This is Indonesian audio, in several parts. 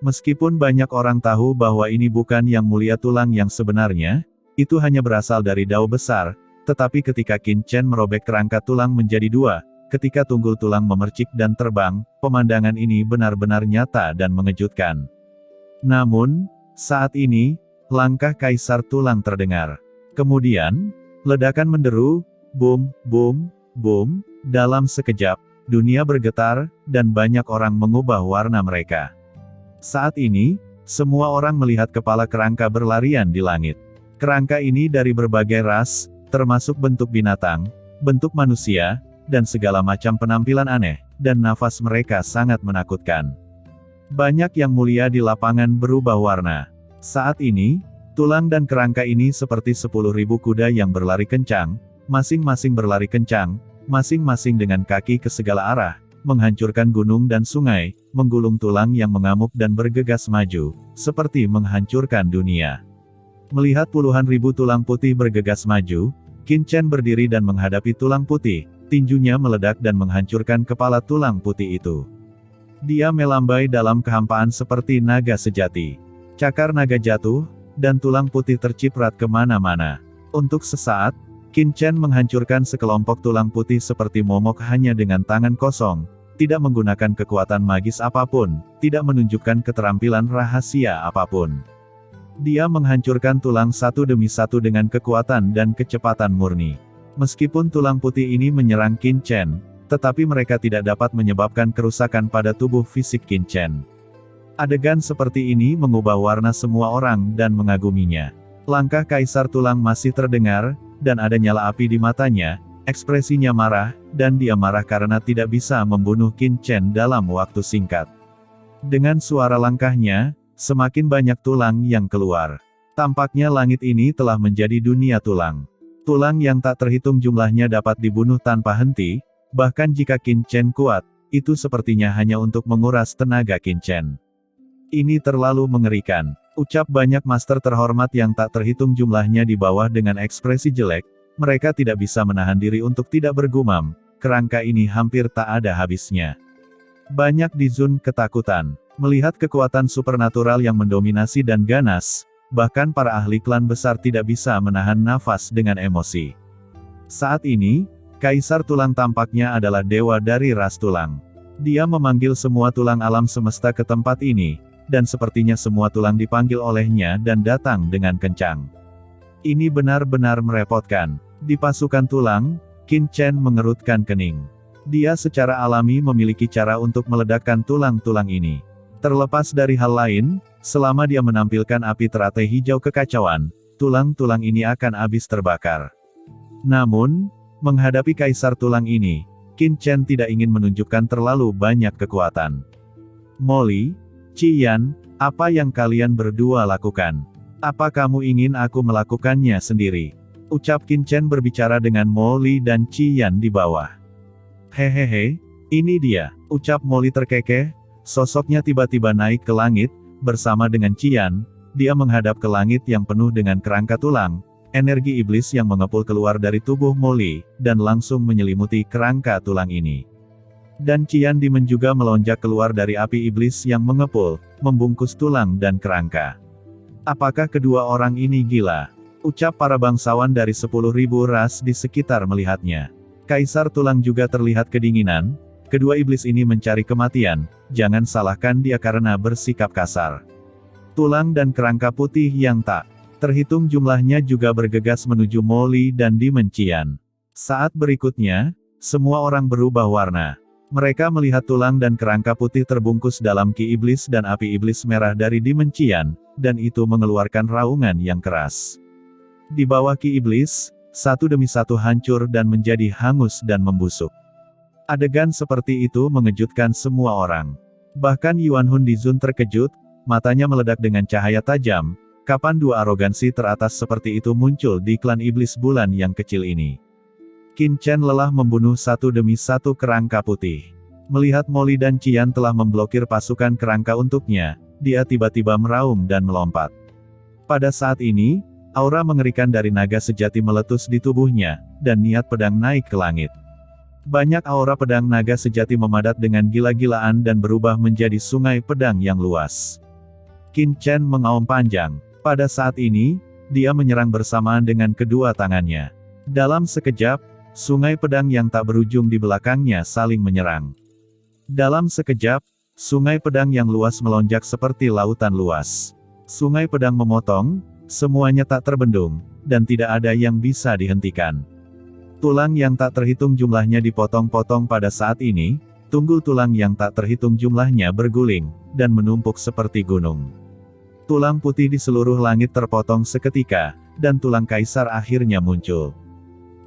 Meskipun banyak orang tahu bahwa ini bukan yang mulia tulang yang sebenarnya, itu hanya berasal dari dao besar, tetapi ketika Qin Chen merobek kerangka tulang menjadi dua, ketika tunggul tulang memercik dan terbang, pemandangan ini benar-benar nyata dan mengejutkan. Namun, saat ini, langkah Kaisar Tulang terdengar. Kemudian, ledakan menderu, boom, boom, boom, dalam sekejap, dunia bergetar, dan banyak orang mengubah warna mereka. Saat ini, semua orang melihat kepala kerangka berlarian di langit. Kerangka ini dari berbagai ras, termasuk bentuk binatang, bentuk manusia, dan segala macam penampilan aneh, dan nafas mereka sangat menakutkan. Banyak yang mulia di lapangan berubah warna. Saat ini, tulang dan kerangka ini seperti 10.000 kuda yang berlari kencang, masing-masing berlari kencang, masing-masing dengan kaki ke segala arah, menghancurkan gunung dan sungai, menggulung tulang yang mengamuk dan bergegas maju, seperti menghancurkan dunia. Melihat puluhan ribu tulang putih bergegas maju, Qin Chen berdiri dan menghadapi tulang putih, tinjunya meledak dan menghancurkan kepala tulang putih itu. Dia melambai dalam kehampaan seperti naga sejati. Cakar naga jatuh, dan tulang putih terciprat kemana-mana. Untuk sesaat, Qin Chen menghancurkan sekelompok tulang putih seperti momok hanya dengan tangan kosong, tidak menggunakan kekuatan magis apapun, tidak menunjukkan keterampilan rahasia apapun. Dia menghancurkan tulang satu demi satu dengan kekuatan dan kecepatan murni. Meskipun tulang putih ini menyerang Qin Chen, tetapi mereka tidak dapat menyebabkan kerusakan pada tubuh fisik Qin Chen. Adegan seperti ini mengubah warna semua orang dan mengaguminya. Langkah Kaisar Tulang masih terdengar, dan ada nyala api di matanya, ekspresinya marah, dan dia marah karena tidak bisa membunuh Qin Chen dalam waktu singkat. Dengan suara langkahnya, semakin banyak tulang yang keluar. Tampaknya langit ini telah menjadi dunia tulang. Tulang yang tak terhitung jumlahnya dapat dibunuh tanpa henti, bahkan jika Qin Chen kuat, itu sepertinya hanya untuk menguras tenaga Qin Chen. Ini terlalu mengerikan. Ucap banyak master terhormat yang tak terhitung jumlahnya di bawah dengan ekspresi jelek, mereka tidak bisa menahan diri untuk tidak bergumam, kerangka ini hampir tak ada habisnya. Banyak di Zun ketakutan, melihat kekuatan supernatural yang mendominasi dan ganas, bahkan para ahli klan besar tidak bisa menahan nafas dengan emosi. Saat ini, Kaisar Tulang tampaknya adalah dewa dari ras tulang. Dia memanggil semua tulang alam semesta ke tempat ini, dan sepertinya semua tulang dipanggil olehnya dan datang dengan kencang. Ini benar-benar merepotkan. Di pasukan tulang, Qin Chen mengerutkan kening. Dia secara alami memiliki cara untuk meledakkan tulang-tulang ini. Terlepas dari hal lain, selama dia menampilkan api teratai hijau kekacauan, tulang-tulang ini akan habis terbakar. Namun, menghadapi Kaisar Tulang ini, Qin Chen tidak ingin menunjukkan terlalu banyak kekuatan. Molly, Qian, apa yang kalian berdua lakukan? Apa kamu ingin aku melakukannya sendiri? Ucap Qin Chen berbicara dengan Molly dan Qian di bawah. Hehehe, ini dia, ucap Molly terkekeh, sosoknya tiba-tiba naik ke langit, bersama dengan Qian, dia menghadap ke langit yang penuh dengan kerangka tulang, energi iblis yang mengepul keluar dari tubuh Molly, dan langsung menyelimuti kerangka tulang ini. Dan Qian Dimen juga melonjak keluar dari api iblis yang mengepul, membungkus tulang dan kerangka. Apakah kedua orang ini gila? Ucap para bangsawan dari 10.000 ras di sekitar melihatnya. Kaisar Tulang juga terlihat kedinginan, kedua iblis ini mencari kematian, jangan salahkan dia karena bersikap kasar. Tulang dan kerangka putih yang tak terhitung jumlahnya juga bergegas menuju Molly dan Dimen Qian. Saat berikutnya, semua orang berubah warna. Mereka melihat tulang dan kerangka putih terbungkus dalam ki iblis dan api iblis merah dari Dimen Qian, dan itu mengeluarkan raungan yang keras. Di bawah ki iblis, satu demi satu hancur dan menjadi hangus dan membusuk. Adegan seperti itu mengejutkan semua orang. Bahkan Yuan Hun di Zun terkejut, matanya meledak dengan cahaya tajam, kapan dua arogansi teratas seperti itu muncul di klan iblis bulan yang kecil ini. Qin Chen lelah membunuh satu demi satu kerangka putih. Melihat Molly dan Qian telah memblokir pasukan kerangka untuknya, dia tiba-tiba meraung dan melompat. Pada saat ini, aura mengerikan dari naga sejati meletus di tubuhnya, dan niat pedang naik ke langit. Banyak aura pedang naga sejati memadat dengan gila-gilaan dan berubah menjadi sungai pedang yang luas. Qin Chen mengaum panjang. Pada saat ini, dia menyerang bersamaan dengan kedua tangannya. Dalam sekejap, sungai pedang yang tak berujung di belakangnya saling menyerang. Dalam sekejap, sungai pedang yang luas melonjak seperti lautan luas. Sungai pedang memotong, semuanya tak terbendung, dan tidak ada yang bisa dihentikan. Tulang yang tak terhitung jumlahnya dipotong-potong pada saat ini, tunggul tulang yang tak terhitung jumlahnya berguling, dan menumpuk seperti gunung. Tulang putih di seluruh langit terpotong seketika, dan tulang kaisar akhirnya muncul.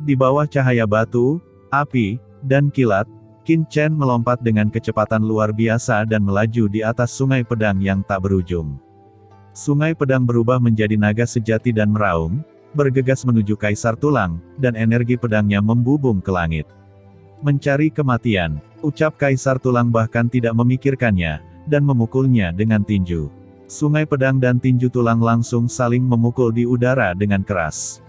Di bawah cahaya batu, api, dan kilat, Qin Chen melompat dengan kecepatan luar biasa dan melaju di atas sungai pedang yang tak berujung. Sungai pedang berubah menjadi naga sejati dan meraung, bergegas menuju kaisar tulang, dan energi pedangnya membubung ke langit. Mencari kematian, ucap kaisar tulang bahkan tidak memikirkannya, dan memukulnya dengan tinju. Sungai pedang dan tinju tulang langsung saling memukul di udara dengan keras.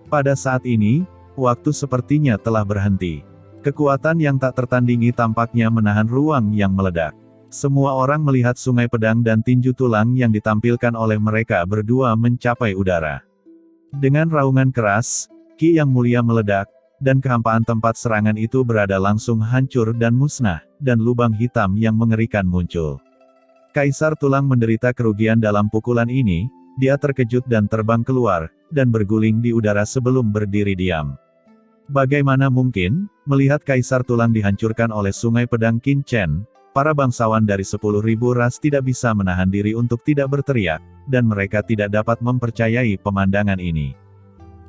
Pada saat ini, waktu sepertinya telah berhenti. Kekuatan yang tak tertandingi tampaknya menahan ruang yang meledak. Semua orang melihat sungai pedang dan tinju tulang yang ditampilkan oleh mereka berdua mencapai udara. Dengan raungan keras, Ki yang mulia meledak, dan kehampaan tempat serangan itu berada langsung hancur dan musnah, dan lubang hitam yang mengerikan muncul. Kaisar tulang menderita kerugian dalam pukulan ini, dia terkejut dan terbang keluar, dan berguling di udara sebelum berdiri diam. Bagaimana mungkin, melihat kaisar tulang dihancurkan oleh sungai pedang Qin Chen, para bangsawan dari 10.000 ras tidak bisa menahan diri untuk tidak berteriak, dan mereka tidak dapat mempercayai pemandangan ini.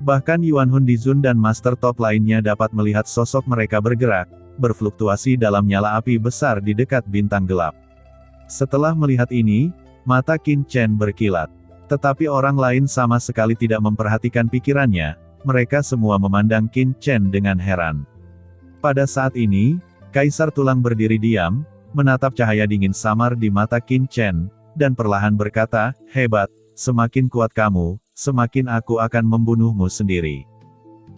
Bahkan Yuan Hun Dizun dan Master Top lainnya dapat melihat sosok mereka bergerak, berfluktuasi dalam nyala api besar di dekat bintang gelap. Setelah melihat ini, mata Qin Chen berkilat. Tetapi orang lain sama sekali tidak memperhatikan pikirannya, mereka semua memandang Qin Chen dengan heran. Pada saat ini, Kaisar Tulang berdiri diam, menatap cahaya dingin samar di mata Qin Chen, dan perlahan berkata, "Hebat, semakin kuat kamu, semakin aku akan membunuhmu sendiri.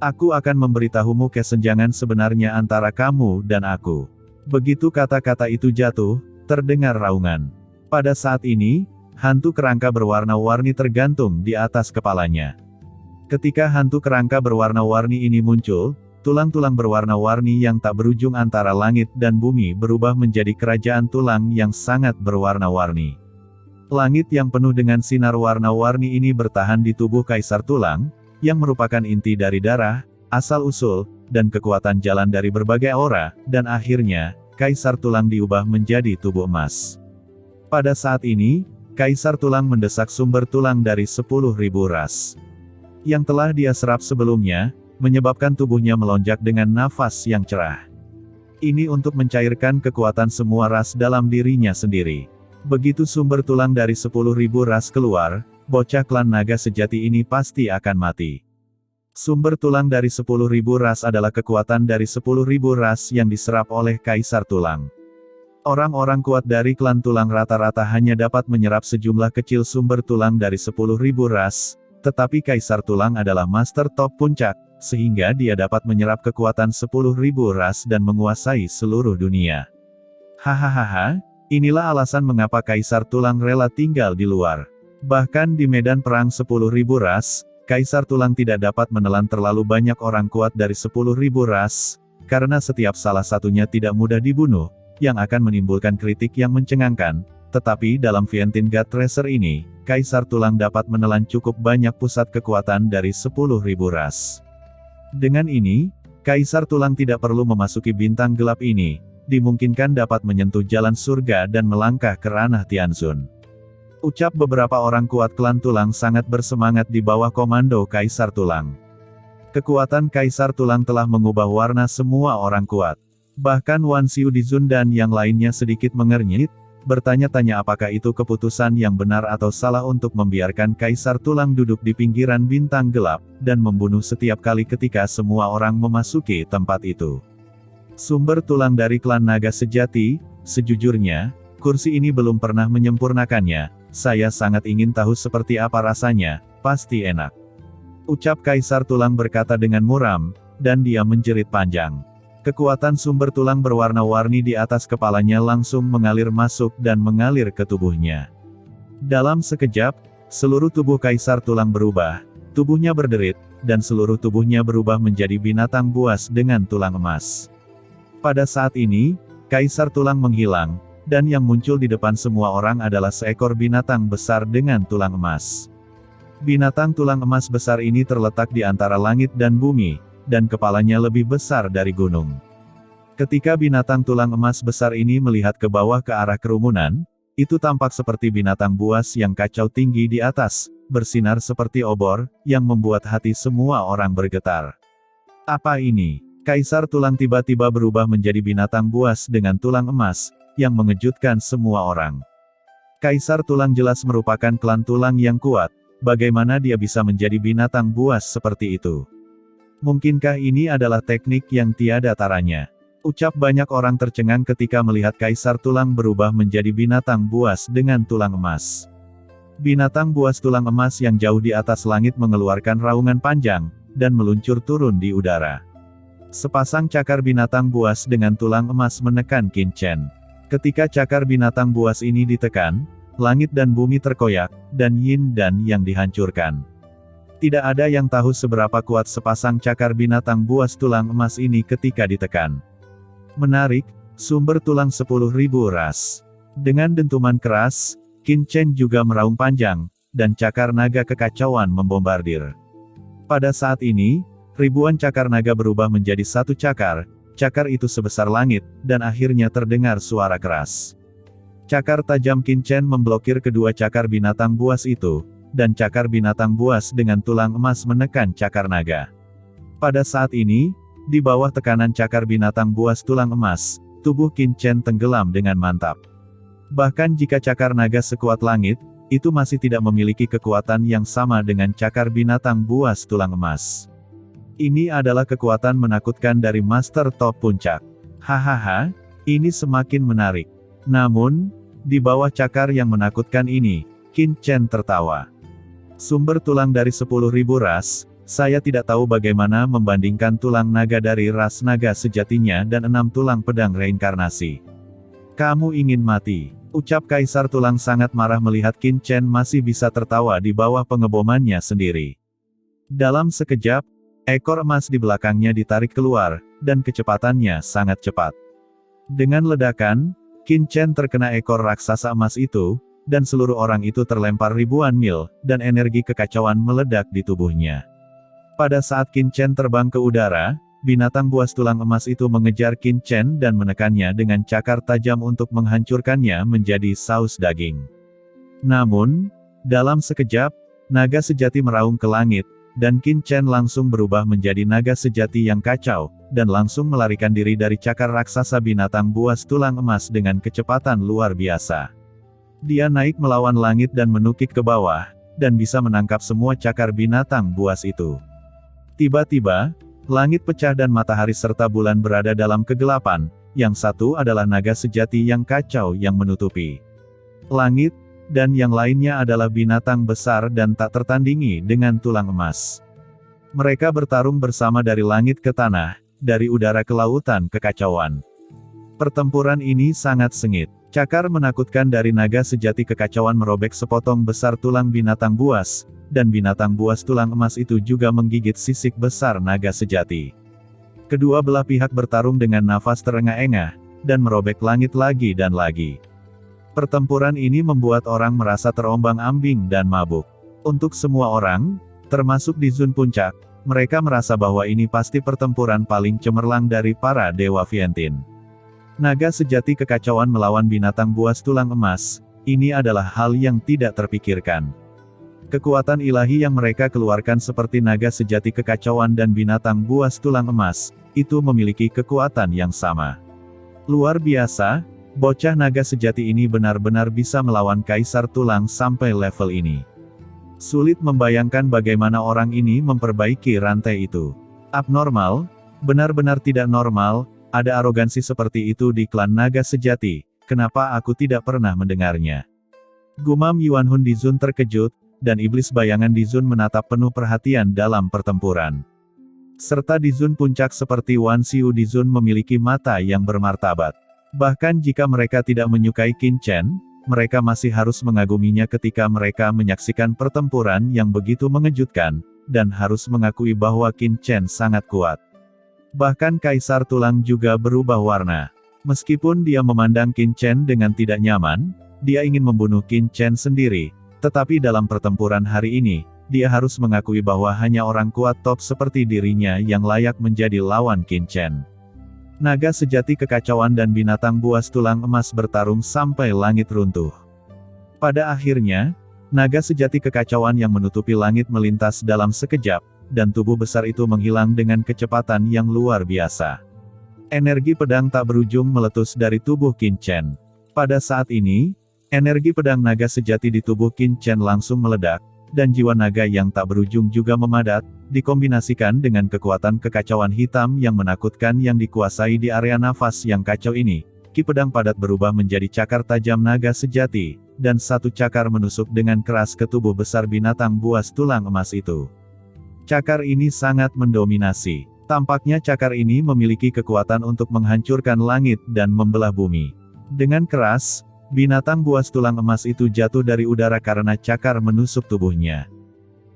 Aku akan memberitahumu kesenjangan sebenarnya antara kamu dan aku." Begitu kata-kata itu jatuh, terdengar raungan. Pada saat ini, hantu kerangka berwarna-warni tergantung di atas kepalanya. Ketika hantu kerangka berwarna-warni ini muncul, tulang-tulang berwarna-warni yang tak berujung antara langit dan bumi berubah menjadi kerajaan tulang yang sangat berwarna-warni. Langit yang penuh dengan sinar warna-warni ini bertahan di tubuh Kaisar Tulang, yang merupakan inti dari darah, asal-usul, dan kekuatan jalan dari berbagai aura, dan akhirnya, Kaisar Tulang diubah menjadi tubuh emas. Pada saat ini, Kaisar Tulang mendesak sumber tulang dari 10.000 ras. Yang telah dia serap sebelumnya, menyebabkan tubuhnya melonjak dengan nafas yang cerah. Ini untuk mencairkan kekuatan semua ras dalam dirinya sendiri. Begitu sumber tulang dari 10.000 ras keluar, bocah klan naga sejati ini pasti akan mati. Sumber tulang dari 10.000 ras adalah kekuatan dari 10.000 ras yang diserap oleh Kaisar Tulang. Orang-orang kuat dari klan tulang rata-rata hanya dapat menyerap sejumlah kecil sumber tulang dari 10.000 ras, tetapi Kaisar Tulang adalah Master Top Puncak, sehingga dia dapat menyerap kekuatan 10.000 ras dan menguasai seluruh dunia. Hahaha, inilah alasan mengapa Kaisar Tulang rela tinggal di luar. Bahkan di medan perang 10.000 ras, Kaisar Tulang tidak dapat menelan terlalu banyak orang kuat dari 10.000 ras, karena setiap salah satunya tidak mudah dibunuh, yang akan menimbulkan kritik yang mencengangkan. Tetapi dalam Vientiane God Tracer ini, Kaisar Tulang dapat menelan cukup banyak pusat kekuatan dari 10.000 ras. Dengan ini, Kaisar Tulang tidak perlu memasuki bintang gelap ini, dimungkinkan dapat menyentuh jalan surga dan melangkah ke ranah Tianzun. Ucap beberapa orang kuat klan tulang sangat bersemangat di bawah komando Kaisar Tulang. Kekuatan Kaisar Tulang telah mengubah warna semua orang kuat. Bahkan Wan Xiu Dizun dan yang lainnya sedikit mengernyit, bertanya-tanya apakah itu keputusan yang benar atau salah untuk membiarkan Kaisar Tulang duduk di pinggiran bintang gelap, dan membunuh setiap kali ketika semua orang memasuki tempat itu. Sumber tulang dari klan naga sejati, sejujurnya, kursi ini belum pernah menyempurnakannya. Saya sangat ingin tahu seperti apa rasanya, pasti enak. Ucap Kaisar Tulang berkata dengan muram, dan dia menjerit panjang. Kekuatan sumber tulang berwarna-warni di atas kepalanya langsung mengalir masuk dan mengalir ke tubuhnya. Dalam sekejap, seluruh tubuh Kaisar Tulang berubah, tubuhnya berderit, dan seluruh tubuhnya berubah menjadi binatang buas dengan tulang emas. Pada saat ini, Kaisar Tulang menghilang, dan yang muncul di depan semua orang adalah seekor binatang besar dengan tulang emas. Binatang tulang emas besar ini terletak di antara langit dan bumi, dan kepalanya lebih besar dari gunung. Ketika binatang tulang emas besar ini melihat ke bawah ke arah kerumunan, itu tampak seperti binatang buas yang kacau tinggi di atas, bersinar seperti obor, yang membuat hati semua orang bergetar. Apa ini? Kaisar Tulang tiba-tiba berubah menjadi binatang buas dengan tulang emas, yang mengejutkan semua orang. Kaisar Tulang jelas merupakan klan tulang yang kuat, bagaimana dia bisa menjadi binatang buas seperti itu? Mungkinkah ini adalah teknik yang tiada taranya? Ucap banyak orang tercengang ketika melihat Kaisar Tulang berubah menjadi binatang buas dengan tulang emas. Binatang buas tulang emas yang jauh di atas langit mengeluarkan raungan panjang, dan meluncur turun di udara. Sepasang cakar binatang buas dengan tulang emas menekan Qin Chen. Ketika cakar binatang buas ini ditekan, langit dan bumi terkoyak, dan yin dan yang dihancurkan. Tidak ada yang tahu seberapa kuat sepasang cakar binatang buas tulang emas ini ketika ditekan. Menarik, sumber tulang 10.000 ras. Dengan dentuman keras, Qin Chen juga meraung panjang, dan cakar naga kekacauan membombardir. Pada saat ini, ribuan cakar naga berubah menjadi satu cakar itu sebesar langit, dan akhirnya terdengar suara keras. Cakar tajam Qin Chen memblokir kedua cakar binatang buas itu, dan cakar binatang buas dengan tulang emas menekan cakar naga. Pada saat ini, di bawah tekanan cakar binatang buas tulang emas, tubuh Qin Chen tenggelam dengan mantap. Bahkan jika cakar naga sekuat langit, itu masih tidak memiliki kekuatan yang sama dengan cakar binatang buas tulang emas. Ini adalah kekuatan menakutkan dari Master Top Puncak. Hahaha, ini semakin menarik. Namun, di bawah cakar yang menakutkan ini, Qin Chen tertawa. Sumber tulang dari 10.000 ras, saya tidak tahu bagaimana membandingkan tulang naga dari ras naga sejatinya dan 6 tulang pedang reinkarnasi. Kamu ingin mati? Ucap Kaisar Tulang sangat marah melihat Qin Chen masih bisa tertawa di bawah pengebomannya sendiri. Dalam sekejap, ekor emas di belakangnya ditarik keluar, dan kecepatannya sangat cepat. Dengan ledakan, Qin Chen terkena ekor raksasa emas itu, dan seluruh orang itu terlempar ribuan mil, dan energi kekacauan meledak di tubuhnya. Pada saat Qin Chen terbang ke udara, binatang buas tulang emas itu mengejar Qin Chen dan menekannya dengan cakar tajam untuk menghancurkannya menjadi saus daging. Namun, dalam sekejap, naga sejati meraung ke langit, dan Qin Chen langsung berubah menjadi naga sejati yang kacau, dan langsung melarikan diri dari cakar raksasa binatang buas tulang emas dengan kecepatan luar biasa. Dia naik melawan langit dan menukik ke bawah, dan bisa menangkap semua cakar binatang buas itu. Tiba-tiba, langit pecah dan matahari serta bulan berada dalam kegelapan, yang satu adalah naga sejati yang kacau yang menutupi langit, dan yang lainnya adalah binatang besar dan tak tertandingi dengan tulang emas. Mereka bertarung bersama dari langit ke tanah, dari udara ke lautan kekacauan. Pertempuran ini sangat sengit. Cakar menakutkan dari naga sejati kekacauan merobek sepotong besar tulang binatang buas, dan binatang buas tulang emas itu juga menggigit sisik besar naga sejati. Kedua belah pihak bertarung dengan nafas terengah-engah, dan merobek langit lagi dan lagi. Pertempuran ini membuat orang merasa terombang-ambing dan mabuk. Untuk semua orang, termasuk di Zun Puncak, mereka merasa bahwa ini pasti pertempuran paling cemerlang dari para dewa Vientiane. Naga sejati kekacauan melawan binatang buas tulang emas, ini adalah hal yang tidak terpikirkan. Kekuatan ilahi yang mereka keluarkan seperti naga sejati kekacauan dan binatang buas tulang emas, itu memiliki kekuatan yang sama. Luar biasa. Bocah naga sejati ini benar-benar bisa melawan Kaisar Tulang sampai level ini. Sulit membayangkan bagaimana orang ini memperbaiki rantai itu. Abnormal, benar-benar tidak normal, ada arogansi seperti itu di klan naga sejati, kenapa aku tidak pernah mendengarnya? Gumam Yuan Hun Dizun terkejut, dan iblis bayangan Dizun menatap penuh perhatian dalam pertempuran. Serta Dizun Puncak seperti Wan Xiu Dizun memiliki mata yang bermartabat. Bahkan jika mereka tidak menyukai Qin Chen, mereka masih harus mengaguminya ketika mereka menyaksikan pertempuran yang begitu mengejutkan, dan harus mengakui bahwa Qin Chen sangat kuat. Bahkan Kaisar Tulang juga berubah warna. Meskipun dia memandang Qin Chen dengan tidak nyaman, dia ingin membunuh Qin Chen sendiri, tetapi dalam pertempuran hari ini, dia harus mengakui bahwa hanya orang kuat top seperti dirinya yang layak menjadi lawan Qin Chen. Naga sejati kekacauan dan binatang buas tulang emas bertarung sampai langit runtuh. Pada akhirnya, naga sejati kekacauan yang menutupi langit melintas dalam sekejap, dan tubuh besar itu menghilang dengan kecepatan yang luar biasa. Energi pedang tak berujung meletus dari tubuh Qin Chen. Pada saat ini, energi pedang naga sejati di tubuh Qin Chen langsung meledak, dan jiwa naga yang tak berujung juga memadat, dikombinasikan dengan kekuatan kekacauan hitam yang menakutkan yang dikuasai di area nafas yang kacau ini. Ki pedang padat berubah menjadi cakar tajam naga sejati, dan satu cakar menusuk dengan keras ke tubuh besar binatang buas tulang emas itu. Cakar ini sangat mendominasi. Tampaknya cakar ini memiliki kekuatan untuk menghancurkan langit dan membelah bumi. Dengan keras, binatang buas tulang emas itu jatuh dari udara karena cakar menusuk tubuhnya.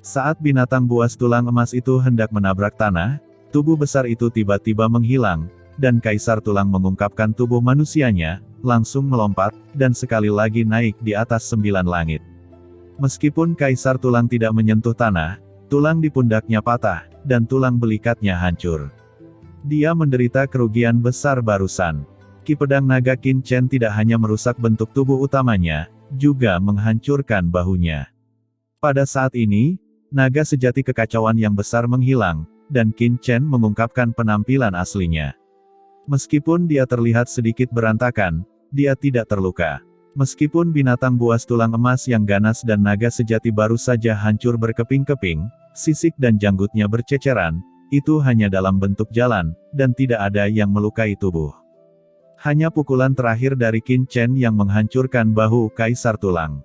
Saat binatang buas tulang emas itu hendak menabrak tanah, tubuh besar itu tiba-tiba menghilang, dan Kaisar Tulang mengungkapkan tubuh manusianya, langsung melompat, dan sekali lagi naik di atas 9 langit. Meskipun Kaisar Tulang tidak menyentuh tanah, tulang di pundaknya patah, dan tulang belikatnya hancur. Dia menderita kerugian besar barusan. Ki pedang naga Qin Chen tidak hanya merusak bentuk tubuh utamanya, juga menghancurkan bahunya. Pada saat ini, naga sejati kekacauan yang besar menghilang, dan Qin Chen mengungkapkan penampilan aslinya. Meskipun dia terlihat sedikit berantakan, dia tidak terluka. Meskipun binatang buas tulang emas yang ganas dan naga sejati baru saja hancur berkeping-keping, sisik dan janggutnya berceceran, itu hanya dalam bentuk jalan, dan tidak ada yang melukai tubuh. Hanya pukulan terakhir dari Qin Chen yang menghancurkan bahu Kaisar Tulang.